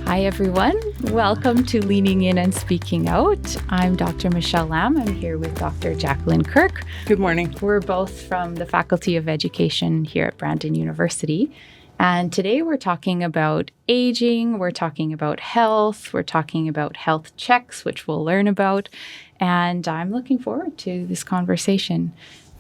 Hi, everyone. Welcome to Leaning In and Speaking Out. I'm Dr. Michelle Lamb. I'm here with Dr. Jacqueline Kirk. Good morning. We're both from the Faculty of Education here at Brandon University. And today we're talking about aging, we're talking about health, we're talking about health checks, which we'll learn about. And I'm looking forward to this conversation.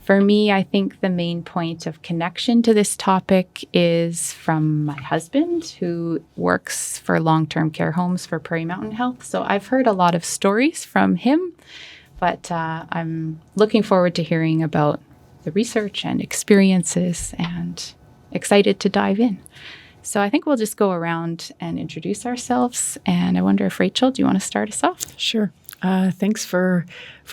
For me, I think the main point of connection to this topic is from my husband, who works for long-term care homes for Prairie Mountain Health. So I've heard a lot of stories from him, but I'm looking forward to hearing about the research and experiences and excited to dive in. So I think we'll just go around and introduce ourselves. And I wonder if, Rachel, do you want to start us off? Sure. Thanks for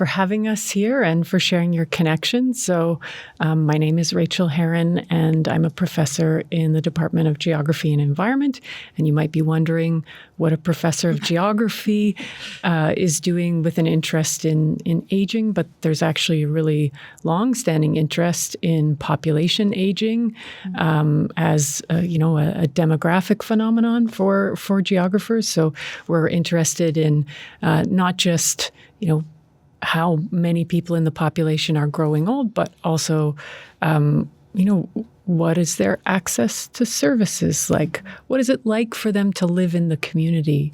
having us here and for sharing your connections. So my name is Rachel Herron, and I'm a professor in the Department of Geography and Environment. And you might be wondering what a professor of geography is doing with an interest in aging, but there's actually a really long-standing interest in population aging as a demographic phenomenon for geographers. So we're interested in not just how many people in the population are growing old, but also, what is their access to services like? What is it like for them to live in the community?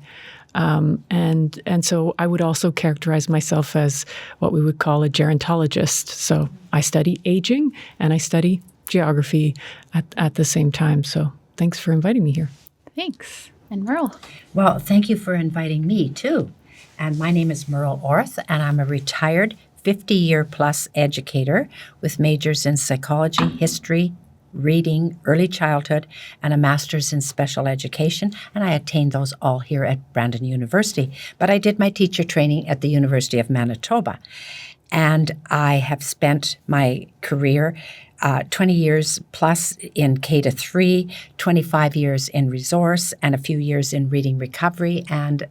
And so I would also characterize myself as what we would call a gerontologist. So I study aging and I study geography at the same time. So thanks for inviting me here. Thanks. And Meryl? Well, thank you for inviting me too. And my name is Meryl Orth, and I'm a retired 50-year-plus educator with majors in psychology, history, reading, early childhood, and a master's in special education. And I attained those all here at Brandon University. But I did my teacher training at the University of Manitoba. And I have spent my career 20 years plus in K-3, 25 years in resource, and a few years in reading recovery and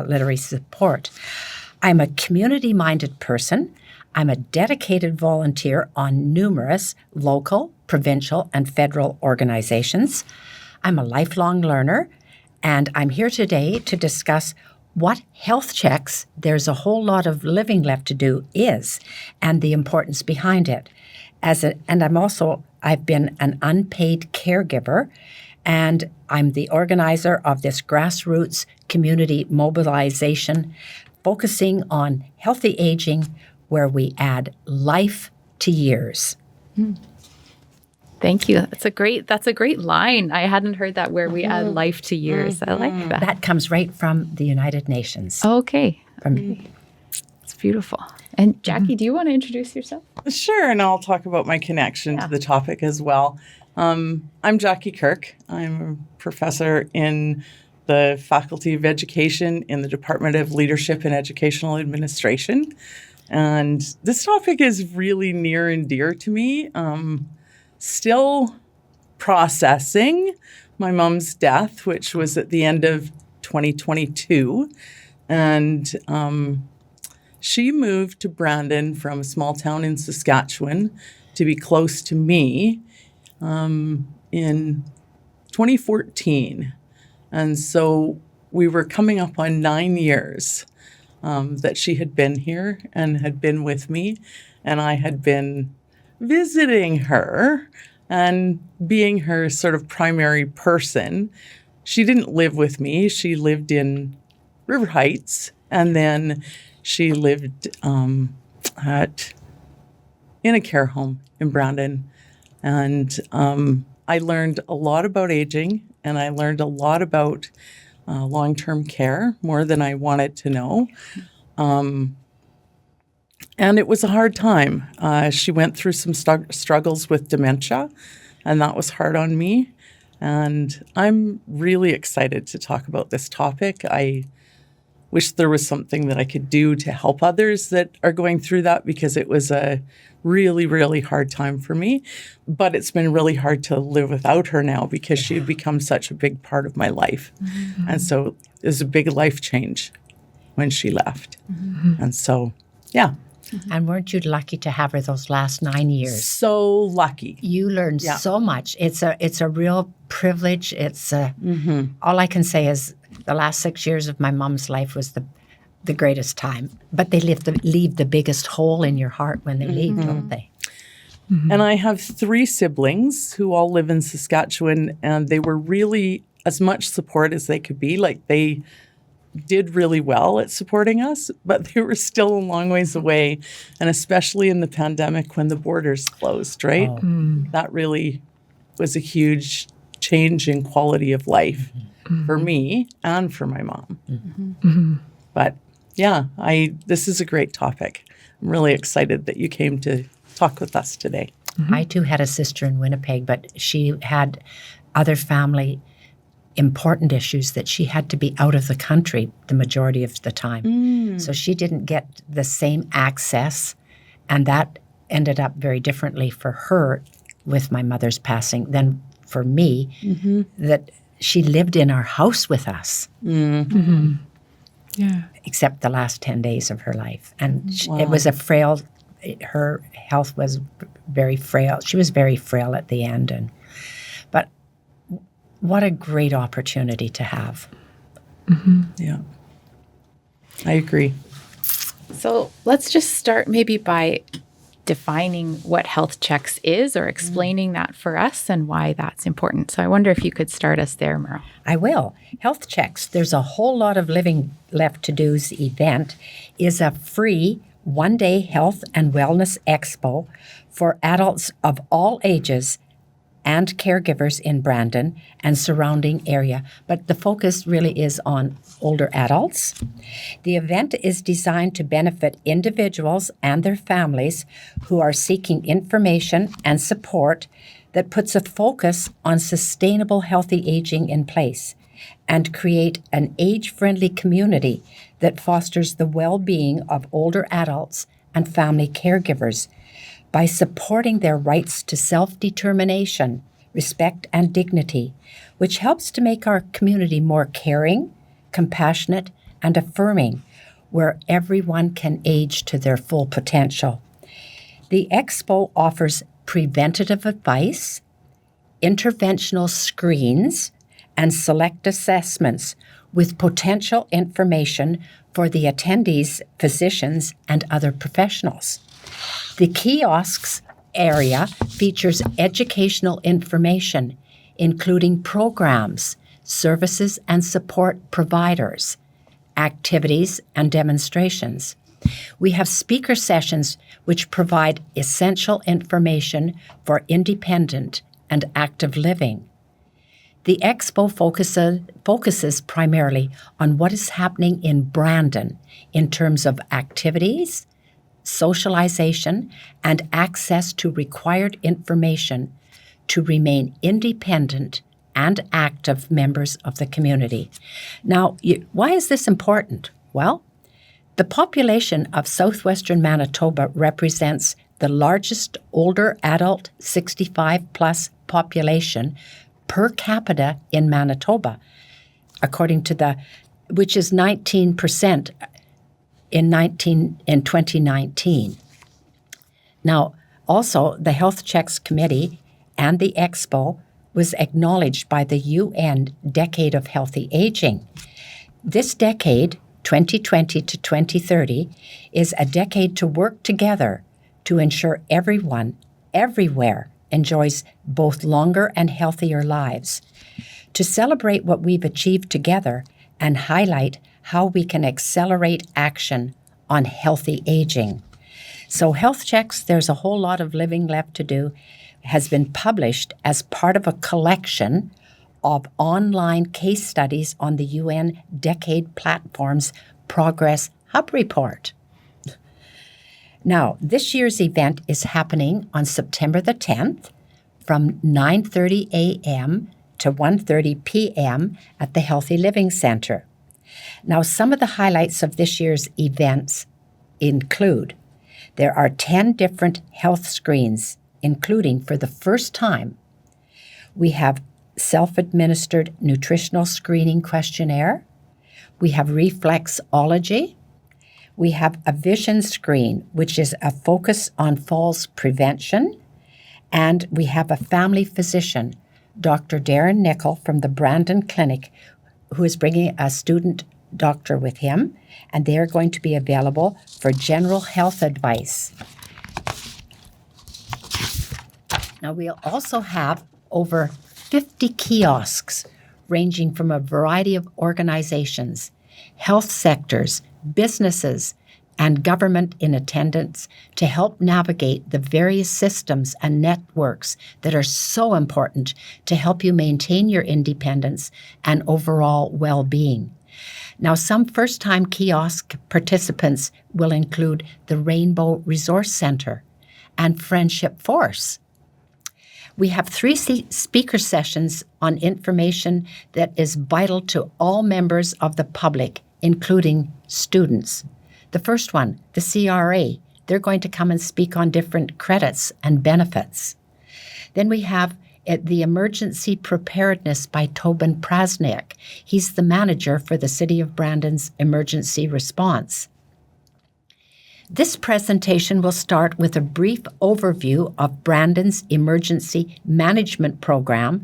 literary support. I'm a community-minded person. I'm a dedicated volunteer on numerous local, provincial, and federal organizations. I'm a lifelong learner, and I'm here today to discuss what health checks, there's a whole lot of living left to do, is, and the importance behind it. I've been an unpaid caregiver, and I'm the organizer of this grassroots community mobilization focusing on healthy aging where we add life to years. Thank you. That's a great line. I hadn't heard that, where we add life to years. I like that. That comes right from the United Nations. Okay. It's beautiful. And Jackie, do you want to introduce yourself? Sure, and I'll talk about my connection to the topic as well. I'm Jackie Kirk. I'm a professor in the Faculty of Education in the Department of Leadership and Educational Administration. And this topic is really near and dear to me. Still processing my mom's death, which was at the end of 2022. And she moved to Brandon from a small town in Saskatchewan to be close to me in 2014. And so we were coming up on 9 years that she had been here and had been with me. And I had been visiting her and being her sort of primary person. She didn't live with me. She lived in River Heights, and then she lived in a care home in Brandon. And I learned a lot about aging, and I learned a lot about long-term care, more than I wanted to know. And it was a hard time. She went through some struggles with dementia, and that was hard on me. And I'm really excited to talk about this topic. I wish there was something that I could do to help others that are going through that, because it was a really, really hard time for me. But it's been really hard to live without her now, because she had become such a big part of my life. Mm-hmm. And so it was a big life change when she left. Mm-hmm. And so, yeah. Mm-hmm. And weren't you lucky to have her those last 9 years? So lucky. You learned so much. It's a real privilege. It's all I can say is The last 6 years of my mom's life was the greatest time. But they leave the biggest hole in your heart when they leave, don't they? Mm-hmm. And I have 3 siblings who all live in Saskatchewan, and they were really as much support as they could be. Like, they did really well at supporting us, but they were still a long ways away. And especially in the pandemic when the borders closed, right? That really was a huge change in quality of life for me and for my mom. But yeah, this is a great topic. I'm really excited that you came to talk with us today. I too had a sister in Winnipeg, but she had other family important issues that she had to be out of the country the majority of the time. So she didn't get the same access, and that ended up very differently for her with my mother's passing than for me, that she lived in our house with us. Yeah. Except the last 10 days of her life. And it was her health was very frail. She was very frail at the end. But what a great opportunity to have. Yeah, I agree. So let's just start maybe by defining what health checks is, or explaining that for us and why that's important. So I wonder if you could start us there, Meryl. I will. Health checks, there's a whole lot of living left to do's event, is a free one-day health and wellness expo for adults of all ages and caregivers in Brandon and surrounding area. But the focus really is on older adults. The event is designed to benefit individuals and their families who are seeking information and support that puts a focus on sustainable, healthy aging in place and create an age-friendly community that fosters the well-being of older adults and family caregivers by supporting their rights to self-determination, respect, and dignity, which helps to make our community more caring, compassionate, and affirming, where everyone can age to their full potential. The expo offers preventative advice, interventional screens, and select assessments with potential information for the attendees, physicians, and other professionals. The kiosks area features educational information, including programs, services and support providers, activities, and demonstrations. We have speaker sessions which provide essential information for independent and active living. The expo focuses primarily on what is happening in Brandon in terms of activities, socialization, and access to required information to remain independent and active members of the community. Now, why is this important? Well, the population of southwestern Manitoba represents the largest older adult 65-plus population per capita in Manitoba, according to which is 19% in 2019. Now, also, the Health Checks Committee and the Expo was acknowledged by the UN Decade of Healthy Aging. This decade, 2020 to 2030, is a decade to work together to ensure everyone, everywhere, enjoys both longer and healthier lives. To celebrate what we've achieved together and highlight how we can accelerate action on healthy aging. So Health Checks, there's a whole lot of living left to do, has been published as part of a collection of online case studies on the UN Decade Platform's Progress Hub Report. Now, this year's event is happening on September the 10th from 9:30 a.m. to 1:30 p.m. at the Healthy Living Center. Now, some of the highlights of this year's events include there are 10 different health screens, including, for the first time, we have self-administered nutritional screening questionnaire, we have reflexology, we have a vision screen, which is a focus on falls prevention, and we have a family physician, Dr. Darren Nickel from the Brandon Clinic, who is bringing a student doctor with him, and they are going to be available for general health advice. Now, we'll also have over 50 kiosks ranging from a variety of organizations, health sectors, businesses, and government in attendance to help navigate the various systems and networks that are so important to help you maintain your independence and overall well-being. Now, some first-time kiosk participants will include the Rainbow Resource Center and Friendship Force. We have 3 speaker sessions on information that is vital to all members of the public, including students. The first one, the CRA, they're going to come and speak on different credits and benefits. Then we have the Emergency Preparedness by Tobin Prasnick. He's the manager for the City of Brandon's emergency response. This presentation will start with a brief overview of Brandon's emergency management program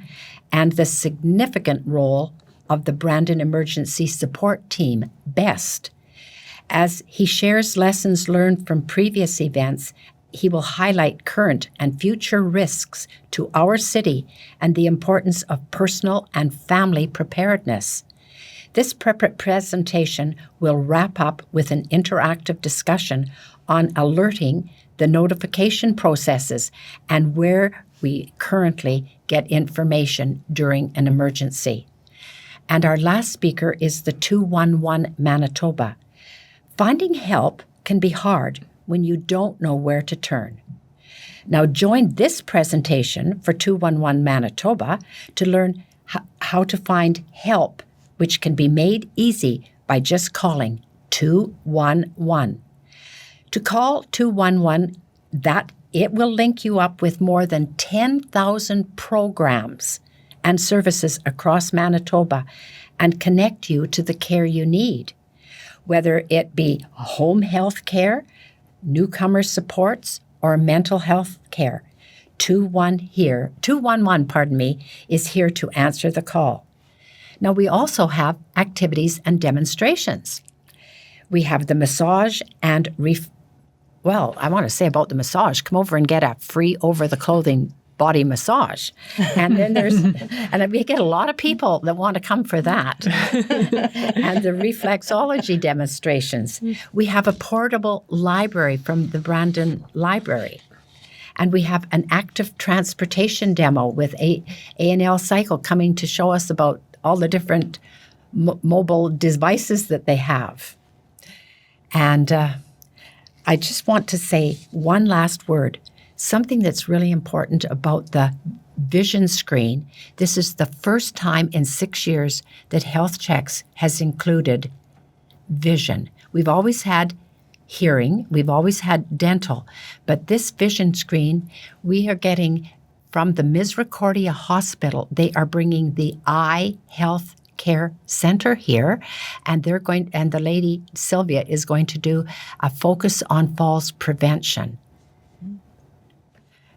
and the significant role of the Brandon Emergency Support Team, BEST. As he shares lessons learned from previous events, he will highlight current and future risks to our city and the importance of personal and family preparedness. This presentation will wrap up with an interactive discussion on alerting, the notification processes, and where we currently get information during an emergency. And our last speaker is the 211 Manitoba. Finding help can be hard when you don't know where to turn. Now join this presentation for 211 Manitoba to learn how to find help, which can be made easy by just calling 211. To call 211, it will link you up with more than 10,000 programs and services across Manitoba and connect you to the care you need. Whether it be home health care, newcomer supports, or mental health care, 211 is here to answer the call. Now, we also have activities and demonstrations. We have the massage and I want to say about the massage, come over and get a free over-the-clothing body massage. And then and we get a lot of people that want to come for that. And the reflexology demonstrations. We have a portable library from the Brandon Library. And we have an active transportation demo with A&L Cycle coming to show us about all the different mobile devices that they have. And I just want to say one last word. Something that's really important about the vision screen. This is the first time in 6 years that Health Checks has included vision. We've always had hearing, we've always had dental, but this vision screen we are getting from the Misericordia Hospital. They are bringing the Eye Health Care Center here, and the lady Sylvia is going to do a focus on falls prevention.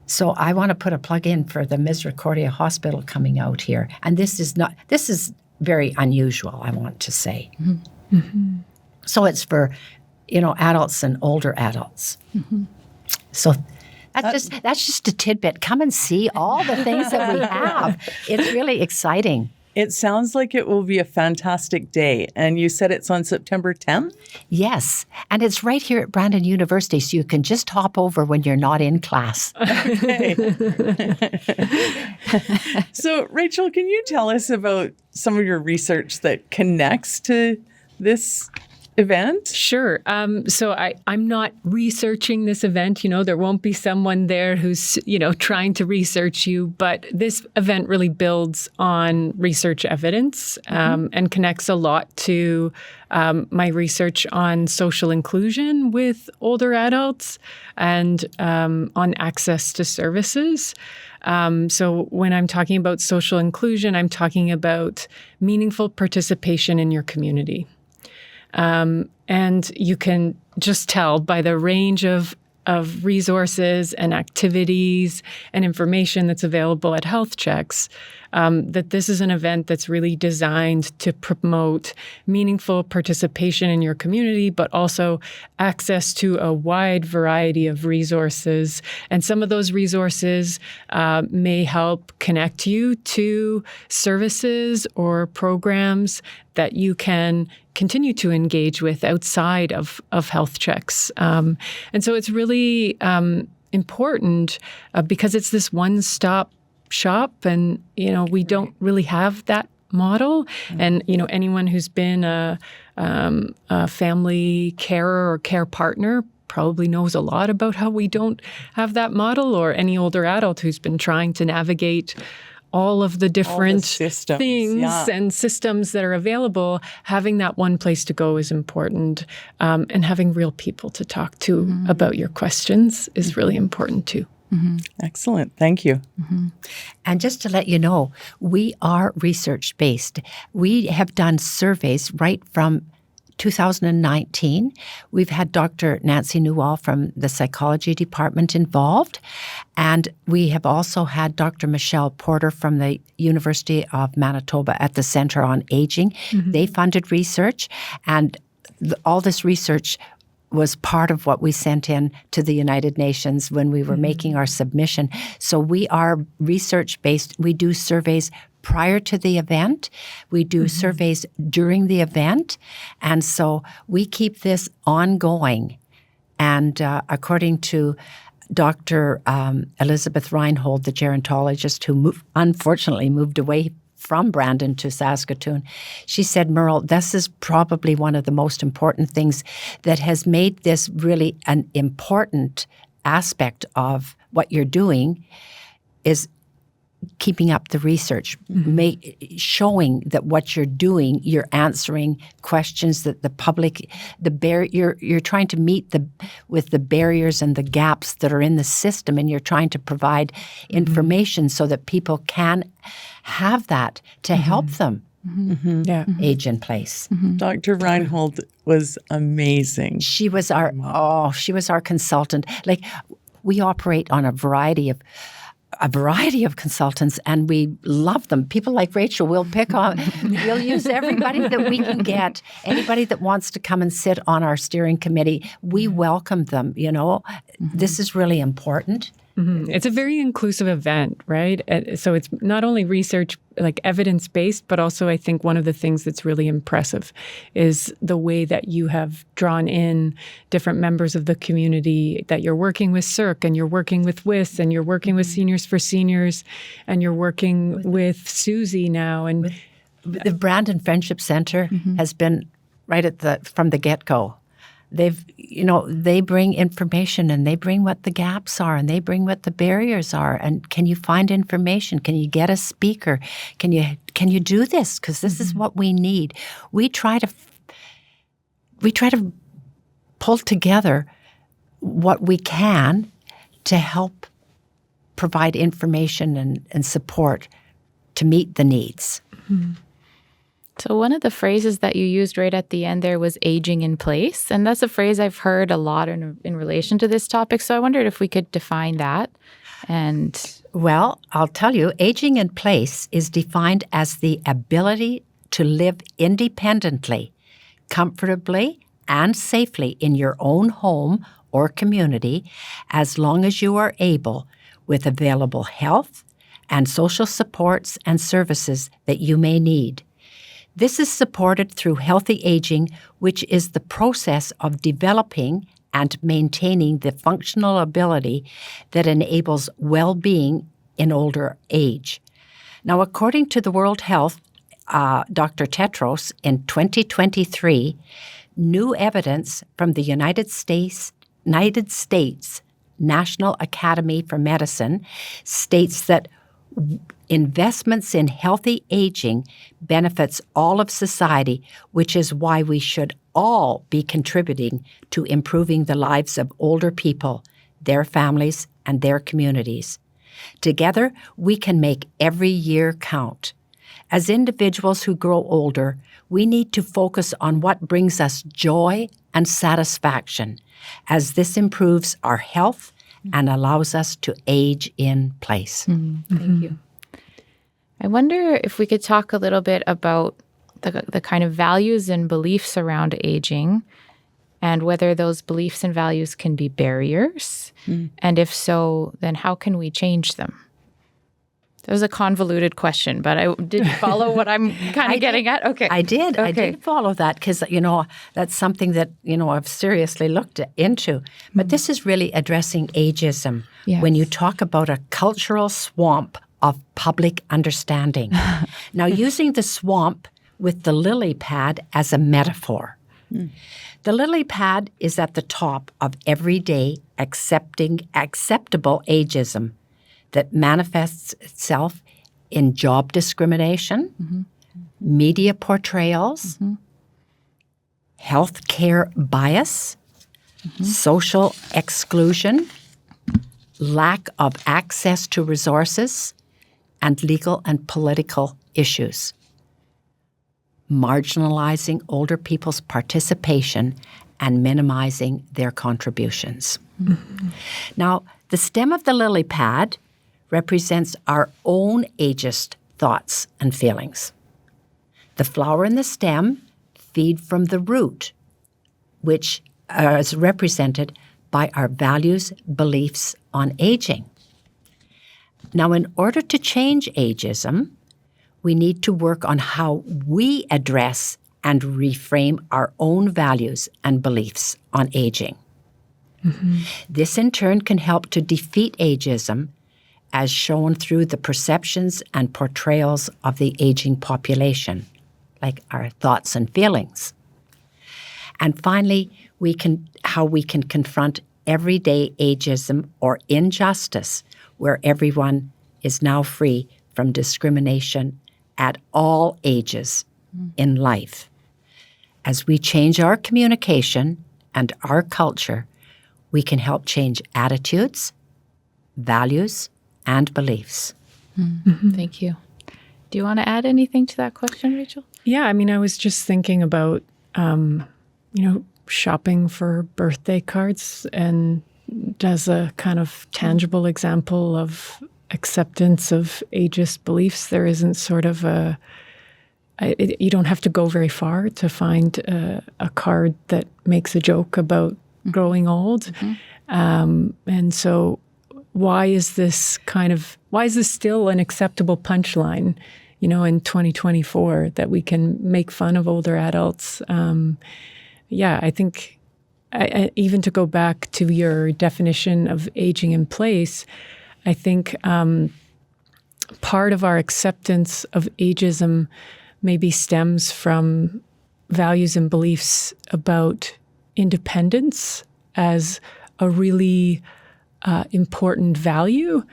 So I want to put a plug in for the Misericordia Hospital coming out here. And this is very unusual, I want to say. Mm-hmm. So it's for, adults and older adults. Mm-hmm. So that's just a tidbit. Come and see all the things that we have. It's really exciting. It sounds like it will be a fantastic day. And you said it's on September 10th? Yes. And it's right here at Brandon University, so you can just hop over when you're not in class. Okay. So, Rachel, can you tell us about some of your research that connects to this event? Sure. So I'm not researching this event. There won't be someone there who's, trying to research you. But this event really builds on research evidence and connects a lot to my research on social inclusion with older adults and on access to services. So when I'm talking about social inclusion, I'm talking about meaningful participation in your community. And you can just tell by the range of resources and activities and information that's available at Health Checks that this is an event that's really designed to promote meaningful participation in your community, but also access to a wide variety of resources. And some of those resources may help connect you to services or programs that you can continue to engage with outside of health checks. And so it's really important because it's this one-stop shop, and we don't really have that model. And anyone who's been a family carer or care partner probably knows a lot about how we don't have that model, or any older adult who's been trying to navigate all of the different things and systems that are available. Having that one place to go is important, and having real people to talk to about your questions is really important too. Excellent. Thank you. And just to let you know, we are research-based. We have done surveys right from 2019. We've had Dr. Nancy Newall from the psychology department involved, and we have also had Dr. Michelle Porter from the University of Manitoba at the Centre on Aging. They funded research, and all this research was part of what we sent in to the United Nations when we were making our submission. So we are research-based. We do surveys prior to the event. We do surveys during the event. And so we keep this ongoing. And according to Dr. Elizabeth Reinhold, the gerontologist who unfortunately moved away from Brandon to Saskatoon, she said, Meryl, this is probably one of the most important things that has made this really an important aspect of what you're doing is keeping up the research, showing that what you're doing, you're answering questions that the public, you're trying to meet with the barriers and the gaps that are in the system, and you're trying to provide information so that people can have that to help them age in place. Dr. Reinhold was amazing. She was our consultant. Like, we operate on a variety of consultants, and we love them. People like Rachel, we'll use everybody that we can get. Anybody that wants to come and sit on our steering committee, we welcome them. This is really important. It's a very inclusive event, right? So it's not only research, like evidence-based, but also I think one of the things that's really impressive is the way that you have drawn in different members of the community, that you're working with CIRC, and you're working with WIS, and you're working with Seniors for Seniors, and you're working with Susie now. And the Brandon Friendship Center has been right from the get-go. They bring information, and they bring what the gaps are, and they bring what the barriers are. And can you find information? Can you get a speaker? Can you do this? Because this is what we need. We try to pull together what we can to help provide information and support to meet the needs. So one of the phrases that you used right at the end there was aging in place. And that's a phrase I've heard a lot in relation to this topic. So I wondered if we could define that. Well, I'll tell you, aging in place is defined as the ability to live independently, comfortably, and safely in your own home or community as long as you are able, with available health and social supports and services that you may need. This is supported through healthy aging, which is the process of developing and maintaining the functional ability that enables well-being in older age. Now, according to the World Health, Dr. Tedros, in 2023, new evidence from the United States National Academy for Medicine states that investments in healthy aging benefits all of society, which is why we should all be contributing to improving the lives of older people, their families, and their communities. Together, we can make every year count. As individuals who grow older, we need to focus on what brings us joy and satisfaction, as this improves our health and allows us to age in place. Thank you. I wonder if we could talk a little bit about the kind of values and beliefs around aging and whether those beliefs and values can be barriers. And if so, then how can we change them? That was a convoluted question, but I did follow what I'm kind of getting at. Okay. I did. Okay. I did follow that because, that's something that, I've seriously looked into. But this is really addressing ageism. Yes. When you talk about a cultural swamp of public understanding. Now, using the swamp with the lily pad as a metaphor. The lily pad is at the top of everyday acceptable ageism that manifests itself in job discrimination, media portrayals, health care bias, social exclusion, lack of access to resources, and legal and political issues, marginalizing older people's participation and minimizing their contributions. Now, the stem of the lily pad represents our own ageist thoughts and feelings. The flower and the stem feed from the root, which is represented by our values, beliefs on aging. Now, in order to change ageism, we need to work on how we address and reframe our own values and beliefs on aging. This, in turn, can help to defeat ageism as shown through the perceptions and portrayals of the aging population, like our thoughts and feelings. And finally, how we can confront everyday ageism or injustice, where everyone is now free from discrimination at all ages in life. As we change our communication and our culture, we can help change attitudes, values, and beliefs. Thank you. Do you want to add anything to that question, Rachel? Yeah, I was just thinking about, shopping for birthday cards, and as a kind of tangible example of acceptance of ageist beliefs, there isn't sort of you don't have to go very far to find a card that makes a joke about growing old. And so why is this still an acceptable punchline, in 2024, that we can make fun of older adults? I think even to go back to your definition of aging in place, I think part of our acceptance of ageism maybe stems from values and beliefs about independence as a really important value,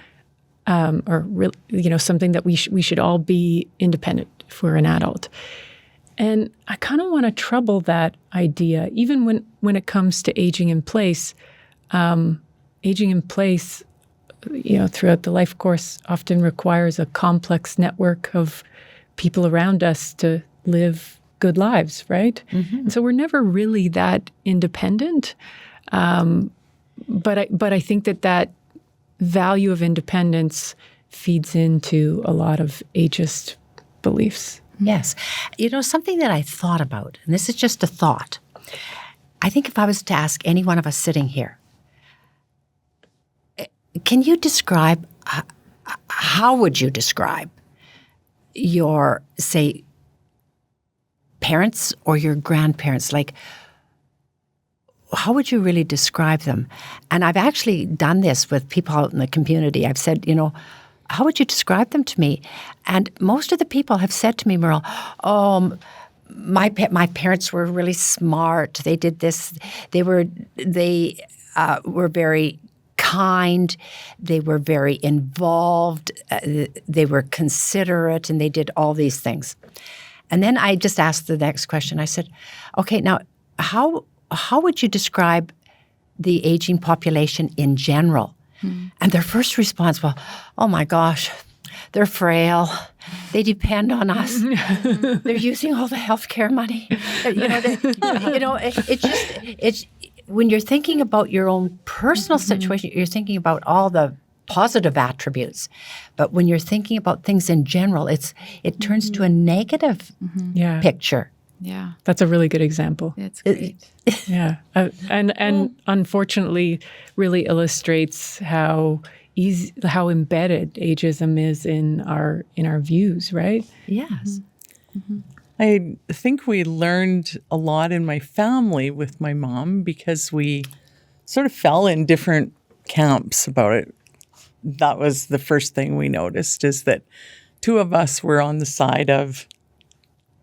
something that we should all be independent if we're an adult. And I kind of want to trouble that idea, even when it comes to aging in place. Aging in place, throughout the life course often requires a complex network of people around us to live good lives, right? And so we're never really that independent. But I think that value of independence feeds into a lot of ageist beliefs. Yes. Something that I thought about, and this is just a thought. I think if I was to ask any one of us sitting here, can you describe, how would you describe your, say, parents or your grandparents? Like, how would you really describe them? And I've actually done this with people out in the community. I've said, how would you describe them to me? And most of the people have said to me, Meryl, my parents were really smart. They did this. They were very kind. They were very involved. They were considerate, and they did all these things. And then I just asked the next question. I said, okay, now how would you describe the aging population in general? And their first response, well, oh my gosh, they're frail. They depend on us. They're using all the healthcare money. It's when you're thinking about your own personal situation, you're thinking about all the positive attributes. But when you're thinking about things in general, it turns to a negative picture. Yeah. That's a really good example. It's great. Yeah. And unfortunately really illustrates how embedded ageism is in our views, right? Yes. I think we learned a lot in my family with my mom because we sort of fell in different camps about it. That was the first thing we noticed, is that two of us were on the side of,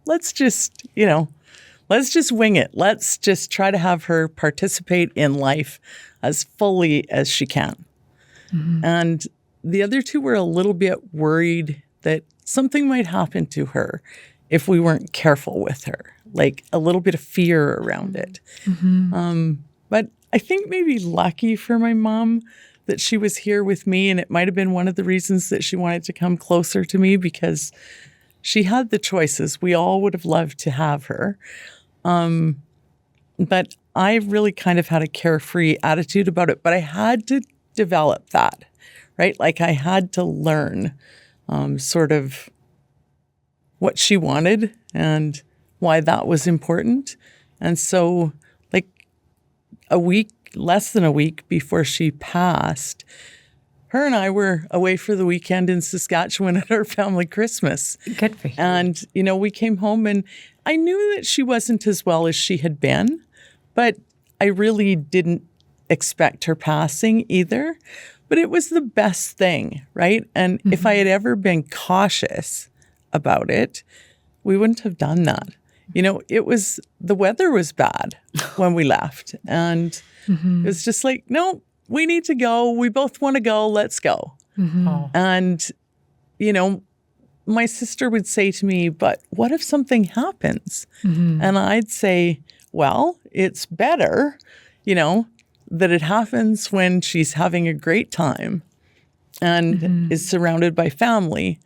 let's just wing it. Let's just try to have her participate in life as fully as she can. And the other two were a little bit worried that something might happen to her if we weren't careful with her, like a little bit of fear around it. But I think maybe lucky for my mom that she was here with me, and it might have been one of the reasons that she wanted to come closer to me, because she had the choices. We all would have loved to have her. But I really kind of had a carefree attitude about it, but I had to develop that, right? Like I had to learn sort of what she wanted and why that was important. And so like less than a week before she passed, her and I were away for the weekend in Saskatchewan at our family Christmas. Good for you. And, we came home and I knew that she wasn't as well as she had been, but I really didn't expect her passing either. But it was the best thing, right? And if I had ever been cautious about it, we wouldn't have done that. The weather was bad when we left. And it was just like, no, we need to go. We both want to go. Let's go. And, my sister would say to me, but what if something happens? And I'd say, well, it's better, that it happens when she's having a great time and is surrounded by family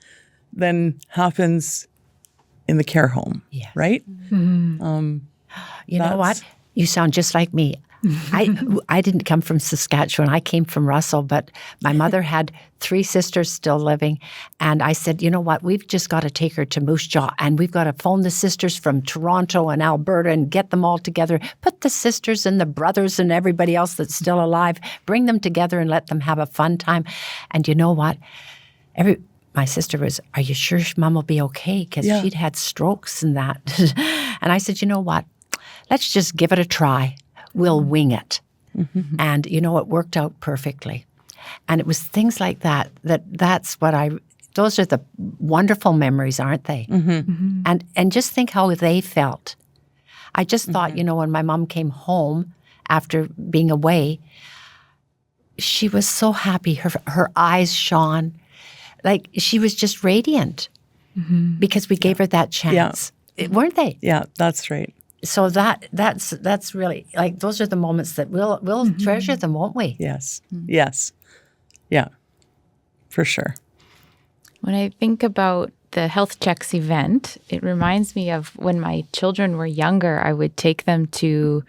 than happens in the care home, right? You know what? You sound just like me. I didn't come from Saskatchewan. I came from Russell, but my mother had 3 sisters still living. And I said, you know what? We've just got to take her to Moose Jaw, and we've got to phone the sisters from Toronto and Alberta and get them all together. Put the sisters and the brothers and everybody else that's still alive, bring them together and let them have a fun time. And you know what? My sister was, are you sure Mom will be okay? Because she'd had strokes and that. And I said, you know what? Let's just give it a try. We'll wing it. And, it worked out perfectly. And it was things like that, those are the wonderful memories, aren't they? And just think how they felt. I just thought, when my mom came home after being away, she was so happy. Her eyes shone. Like she was just radiant because we gave her that chance. Weren't they? Yeah, that's right. So that's really, like, those are the moments that we'll treasure them, won't we? Yes. Yes. Yeah, for sure. When I think about the health checks event, it reminds me of when my children were younger, I would take them to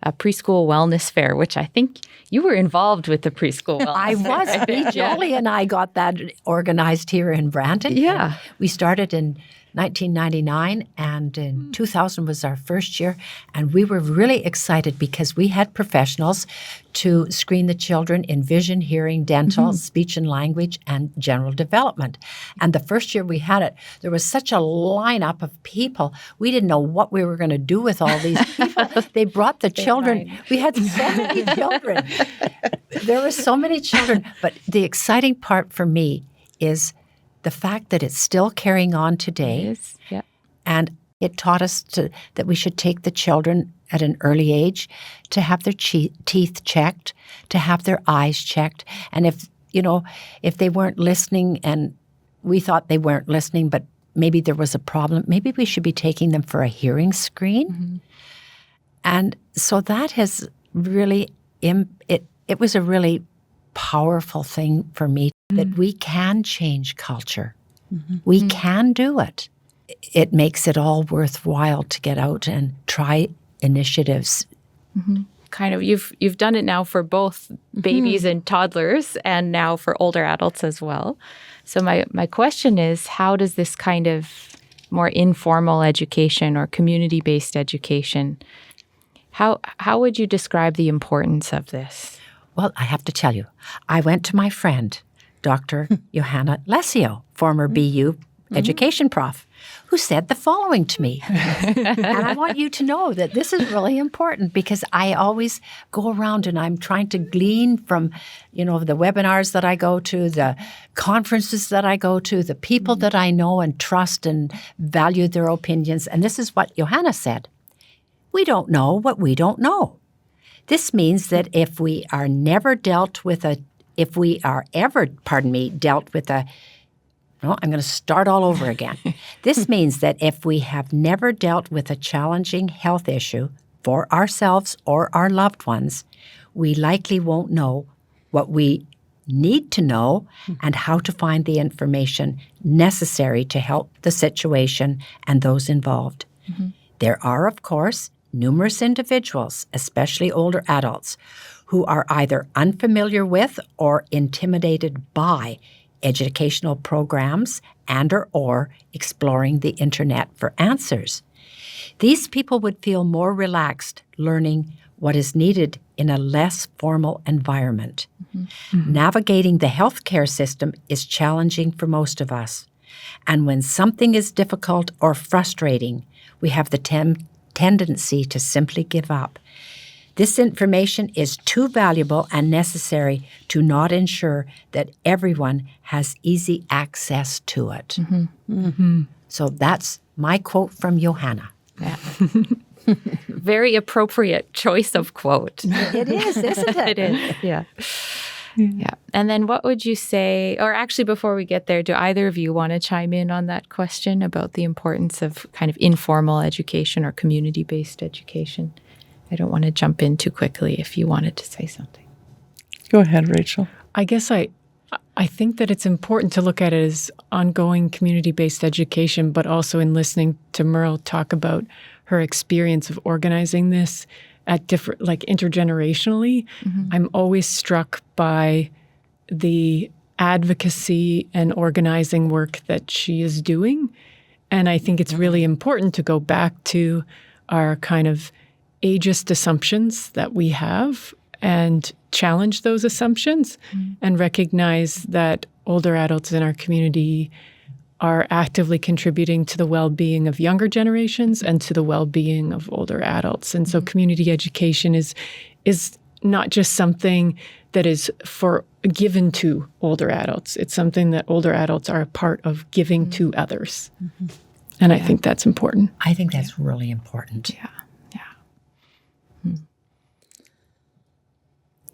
a preschool wellness fair, which I think you were involved with the preschool wellness I was. B. Jolie and I got that organized here in Brandon. Yeah. We started in 1999, and in 2000 was our first year. And we were really excited because we had professionals to screen the children in vision, hearing, dental, speech and language, and general development. And the first year we had it, there was such a lineup of people. We didn't know what we were going to do with all these people. They brought the children. We had so many children. There were so many children. But the exciting part for me is the fact that it's still carrying on today. Yes. Yep. And it taught us that we should take the children at an early age to have their teeth checked, to have their eyes checked. And if they weren't listening and we thought they weren't listening, but maybe there was a problem, maybe we should be taking them for a hearing screen. And so that has really, it was a really powerful thing for me, that we can change culture. We can do it. It makes it all worthwhile to get out and try initiatives kind of you've done it now for both babies and toddlers, and now for older adults as well. So my question is, how does this kind of more informal education or community-based education, how would you describe the importance of this? Well, I have to tell you, I went to my friend, Dr. Johanna Lesio, former BU education prof, who said the following to me. And I want you to know that this is really important, because I always go around and I'm trying to glean from, the webinars that I go to, the conferences that I go to, the people that I know and trust and value their opinions. And this is what Johanna said. We don't know what we don't know. This means that if we are ever dealt with a no, I'm going to start all over again. This means that if we have never dealt with a challenging health issue for ourselves or our loved ones, we likely won't know what we need to know and how to find the information necessary to help the situation and those involved. There are, of course, numerous individuals, especially older adults, who are either unfamiliar with or intimidated by educational programs and or exploring the internet for answers. These people would feel more relaxed learning what is needed in a less formal environment. Navigating the healthcare system is challenging for most of us. And when something is difficult or frustrating, we have the tendency to simply give up. This information is too valuable and necessary to not ensure that everyone has easy access to it. So that's my quote from Johanna. Yeah. Very appropriate choice of quote. It is, isn't it? It is, yeah. Yeah. And then what would you say, or actually before we get there, do either of you want to chime in on that question about the importance of kind of informal education or community-based education? I don't want to jump in too quickly if you wanted to say something. Go ahead, Rachel. I guess I think that it's important to look at it as ongoing community-based education, but also in listening to Meryl talk about her experience of organizing this at different, like intergenerationally. I'm always struck by the advocacy and organizing work that she is doing. And I think it's really important to go back to our kind of ageist assumptions that we have and challenge those assumptions and recognize that older adults in our community are actively contributing to the well-being of younger generations and to the well-being of older adults. And so community education is not just something that is given to older adults. It's something that older adults are a part of giving to others. And I think that's important. I think that's really important. Yeah.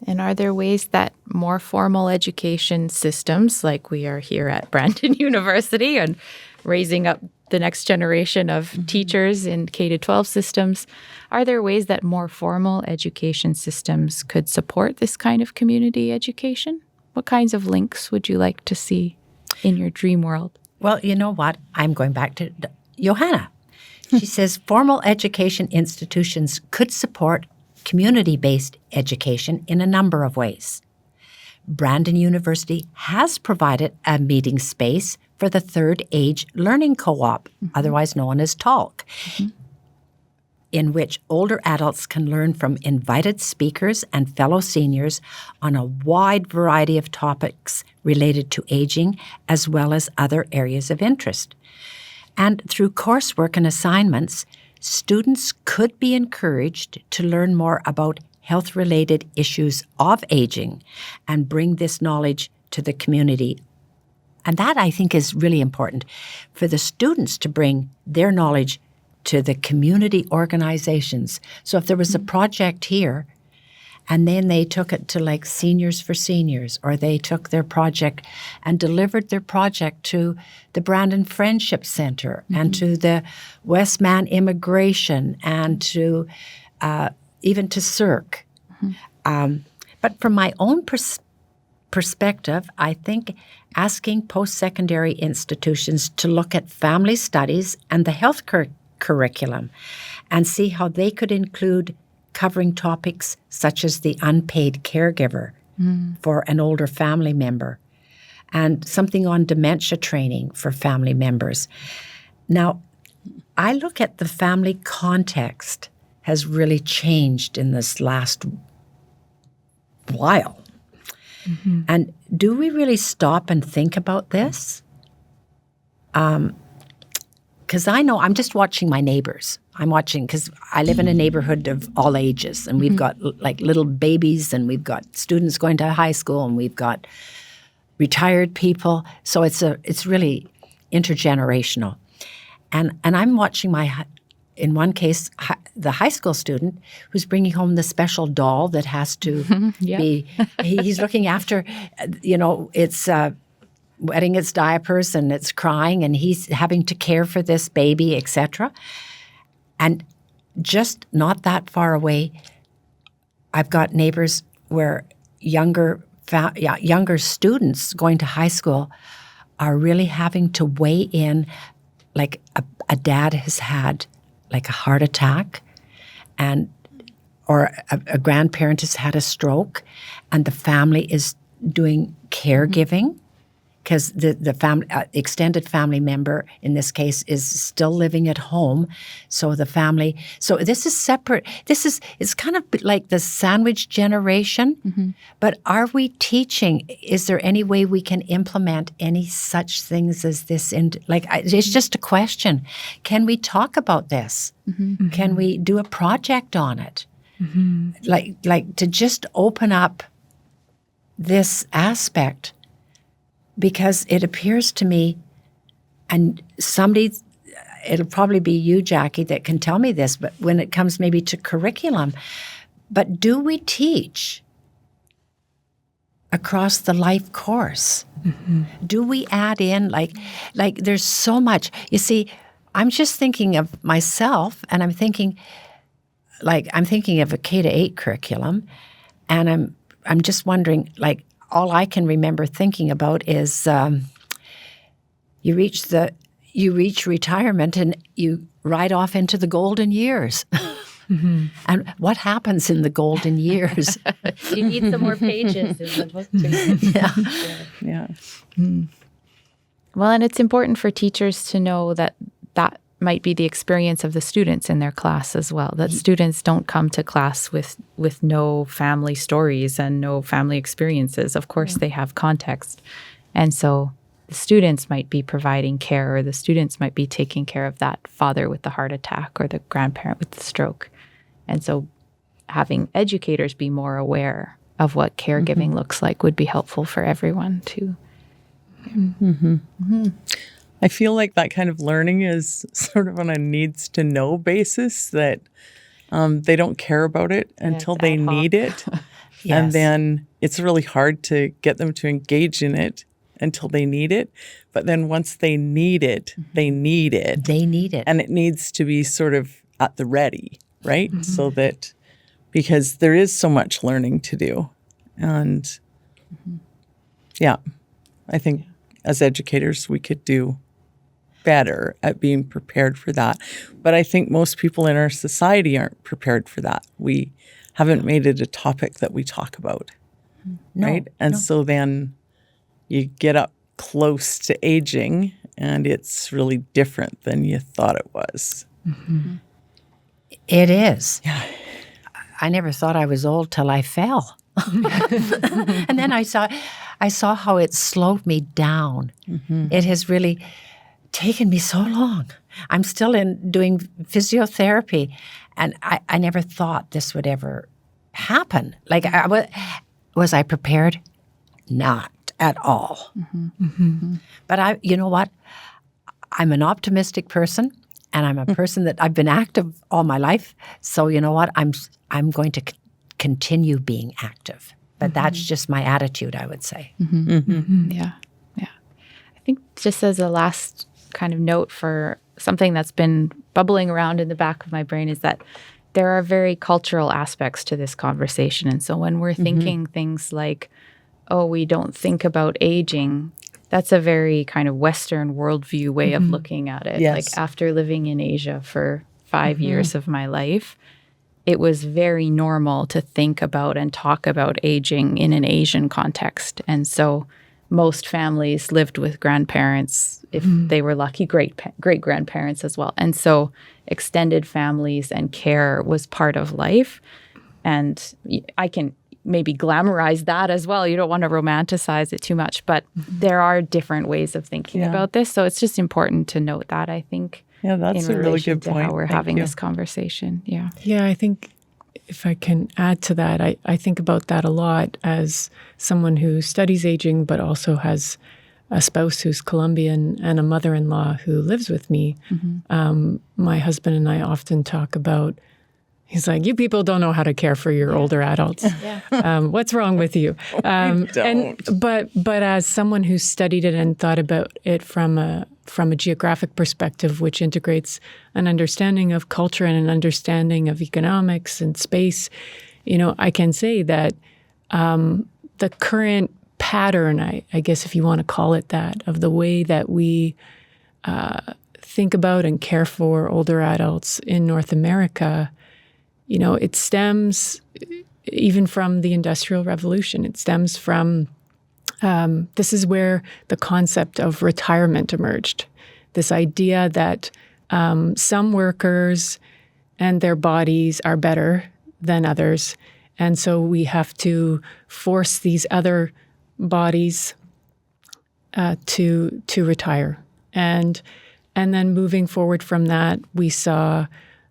And are there ways that more formal education systems, like we are here at Brandon University and raising up the next generation of teachers in K-12 systems, are there ways that more formal education systems could support this kind of community education? What kinds of links would you like to see in your dream world? Well, you know what? I'm going back to Johanna. She says formal education institutions could support community-based education in a number of ways. Brandon University has provided a meeting space for the Third Age Learning Co-op, otherwise known as TALK, in which older adults can learn from invited speakers and fellow seniors on a wide variety of topics related to aging, as well as other areas of interest. And through coursework and assignments, students could be encouraged to learn more about health-related issues of aging and bring this knowledge to the community. And that, I think, is really important for the students to bring their knowledge to the community organizations. So if there was a project here, and then they took it to like Seniors for Seniors, or they took their project and delivered their project to the Brandon Friendship Center and to the Westman Immigration and to even to CIRC. But from my own perspective, I think asking post-secondary institutions to look at family studies and the health curriculum and see how they could include covering topics such as the unpaid caregiver for an older family member and something on dementia training for family members. Now, I look at the family context has really changed in this last while. And do we really stop and think about this? Because I know I'm just watching my neighbors. I'm watching because I live in a neighborhood of all ages, and we've got like little babies, and we've got students going to high school, and we've got retired people. So it's really intergenerational. And I'm watching in one case, the high school student who's bringing home the special doll that has to be, he's looking after, it's wetting its diapers and it's crying and he's having to care for this baby, etc. And just not that far away, I've got neighbors where younger students going to high school are really having to weigh in, like a dad has had like a heart attack or a grandparent has had a stroke and the family is doing caregiving because the family, extended family member in this case is still living at home. So so this is separate. It's kind of like the sandwich generation, but are we teaching, is there any way we can implement any such things as this? It's just a question. Can we talk about this? Can we do a project on it? Like to just open up this aspect, because it appears to me, and it'll probably be you, Jackie, that can tell me this, but when it comes maybe to curriculum, but do we teach across the life course? Do we add in, like there's so much. You see, I'm just thinking of myself, and I'm thinking of a K-8 curriculum, and I'm just wondering, like, all I can remember thinking about is you reach retirement and you ride off into the golden years. And what happens in the golden years? You need some more pages in the book. Yeah. Well, and it's important for teachers to know that might be the experience of the students in their class as well, that students don't come to class with no family stories and no family experiences. Of course, they have context. And so the students might be providing care, or the students might be taking care of that father with the heart attack or the grandparent with the stroke. And so having educators be more aware of what caregiving looks like would be helpful for everyone too. I feel like that kind of learning is sort of on a needs to know basis, that they don't care about it until they need it. Yes. And then it's really hard to get them to engage in it until they need it. But then once they need it, they need it. They need it. And it needs to be sort of at the ready, right? So that, because there is so much learning to do. And I think as educators, we could do better at being prepared for that. But I think most people in our society aren't prepared for that. We haven't made it a topic that we talk about, right? And so then you get up close to aging and it's really different than you thought it was. It is. Yeah. I never thought I was old till I fell. And then I saw how it slowed me down. It has really taken me so long. I'm still doing physiotherapy, and I never thought this would ever happen. Like, was I prepared? Not at all. But you know what? I'm an optimistic person, and I'm a person that I've been active all my life. So you know what? I'm going to continue being active. But that's just my attitude, I would say. Yeah. I think just as a last kind of note for something that's been bubbling around in the back of my brain is that there are very cultural aspects to this conversation. And so when we're thinking things like, oh, we don't think about aging, that's a very kind of Western worldview way of looking at it. Yes. Like after living in Asia for 5 years of my life, it was very normal to think about and talk about aging in an Asian context. And so most families lived with grandparents, if they were lucky, great-grandparents as well. And so extended families and care was part of life. And I can maybe glamorize that as well. You don't want to romanticize it too much, but there are different ways of thinking about this. So it's just important to note that, I think. Yeah, that's a really good point. How we're having this conversation. Yeah. Yeah, I think if I can add to that, I think about that a lot as someone who studies aging, but also has a spouse who's Colombian and a mother-in-law who lives with me. My husband and I often talk about, he's like, you people don't know how to care for your older adults. What's wrong with you? But as someone who's studied it and thought about it from a geographic perspective, which integrates an understanding of culture and an understanding of economics and space, I can say that the current pattern, I guess if you want to call it that, of the way that we think about and care for older adults in North America, it stems even from the Industrial Revolution. It stems from, this is where the concept of retirement emerged. This idea that some workers and their bodies are better than others. And so we have to force these other bodies to retire. And then moving forward from that, we saw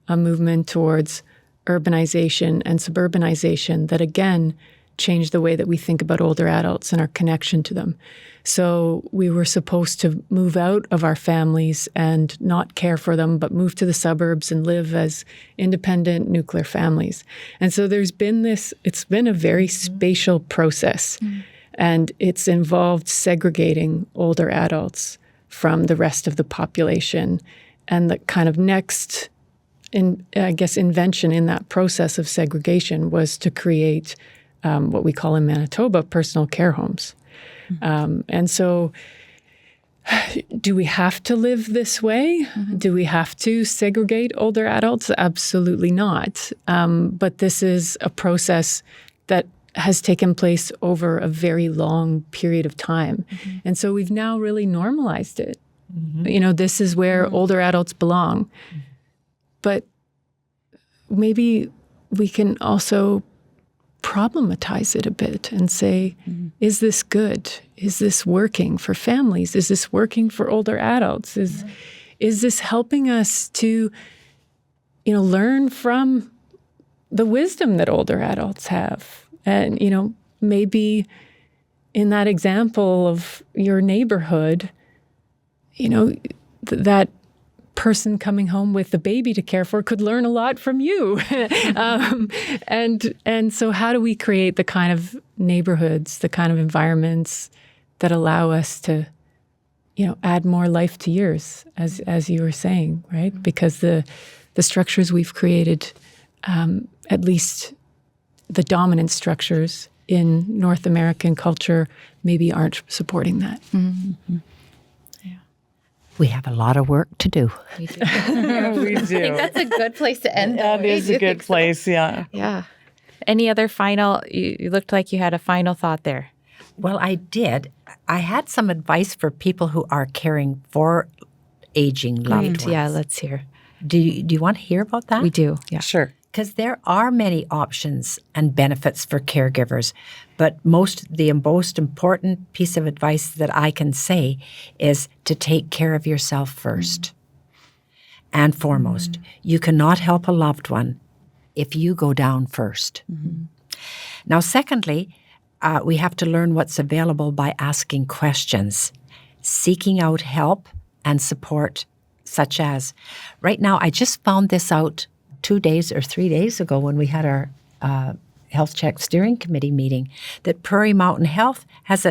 a movement towards urbanization and suburbanization that, again, changed the way that we think about older adults and our connection to them. So we were supposed to move out of our families and not care for them, but move to the suburbs and live as independent nuclear families. And so there's been it's been a very spatial process, and it's involved segregating older adults from the rest of the population. And the kind of next invention in that process of segregation was to create what we call in Manitoba personal care homes. And so do we have to live this way? Do we have to segregate older adults? Absolutely not. But this is a process that has taken place over a very long period of time. And so we've now really normalized it. This is where older adults belong. But maybe we can also problematize it a bit and say, is this good? Is this working for families? Is this working for older adults? Is this helping us to, learn from the wisdom that older adults have? And, maybe in that example of your neighborhood, that person coming home with the baby to care for could learn a lot from you. And so how do we create the kind of neighborhoods, the kind of environments that allow us to, add more life to yours, as you were saying, right? Because the structures we've created, at least the dominant structures in North American culture, maybe aren't supporting that. We have a lot of work to do. We do. We do. I think that's a good place to end. That is a good place, yeah. Yeah. Any other final, you looked like you had a final thought there. Well, I did. I had some advice for people who are caring for aging loved ones. Yeah, let's hear. Do you want to hear about that? We do, yeah. Sure. Because there are many options and benefits for caregivers, but the most important piece of advice that I can say is to take care of yourself first and foremost. You cannot help a loved one if you go down first. Now, secondly, we have to learn what's available by asking questions, seeking out help and support, such as, right now, I just found this out 2 days or 3 days ago when we had our Health Check Steering Committee meeting, that Prairie Mountain Health has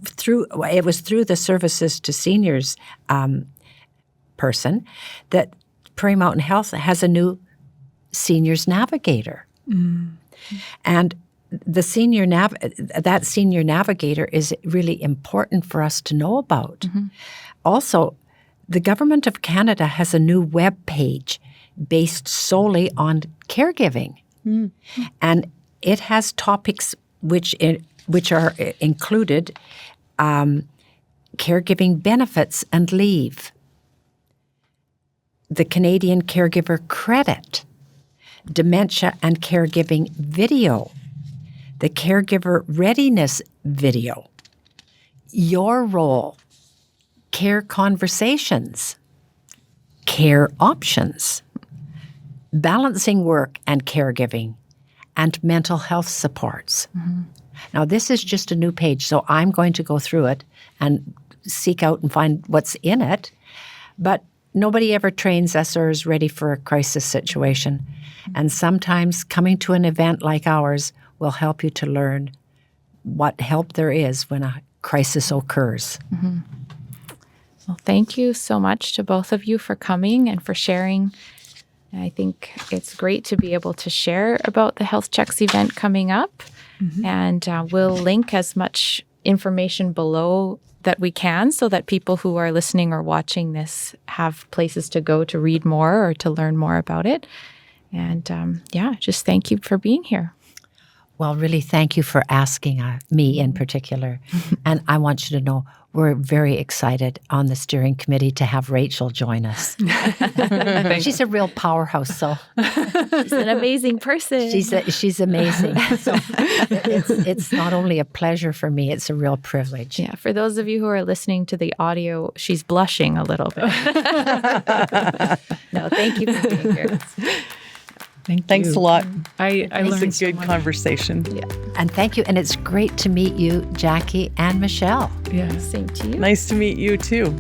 through the Services to Seniors person, that Prairie Mountain Health has a new seniors navigator. And the that senior navigator is really important for us to know about. Also, the Government of Canada has a new web page based solely on caregiving. And it has topics which are included caregiving benefits and leave, the Canadian Caregiver Credit, dementia and caregiving video, the caregiver readiness video, your role, care conversations, care options, balancing work and caregiving, and mental health supports. Now, this is just a new page, so I'm going to go through it and seek out and find what's in it. But nobody ever trains us or is ready for a crisis situation. And sometimes coming to an event like ours will help you to learn what help there is when a crisis occurs. Well, thank you so much to both of you for coming and for sharing. I think it's great to be able to share about the Health Checks event coming up. And we'll link as much information below that we can so that people who are listening or watching this have places to go to read more or to learn more about it. And just thank you for being here. Well, really, thank you for asking me in particular. And I want you to know we're very excited on the steering committee to have Rachel join us. She's a real powerhouse, so She's an amazing person. she's amazing. So it's not only a pleasure for me, it's a real privilege. Yeah, for those of you who are listening to the audio, she's blushing a little bit. No, thank you for being here. Thanks a lot. I learned It's a good conversation. Yeah, And thank you. And it's great to meet you, Jackie and Michelle. Yeah. same to you. Nice to meet you too.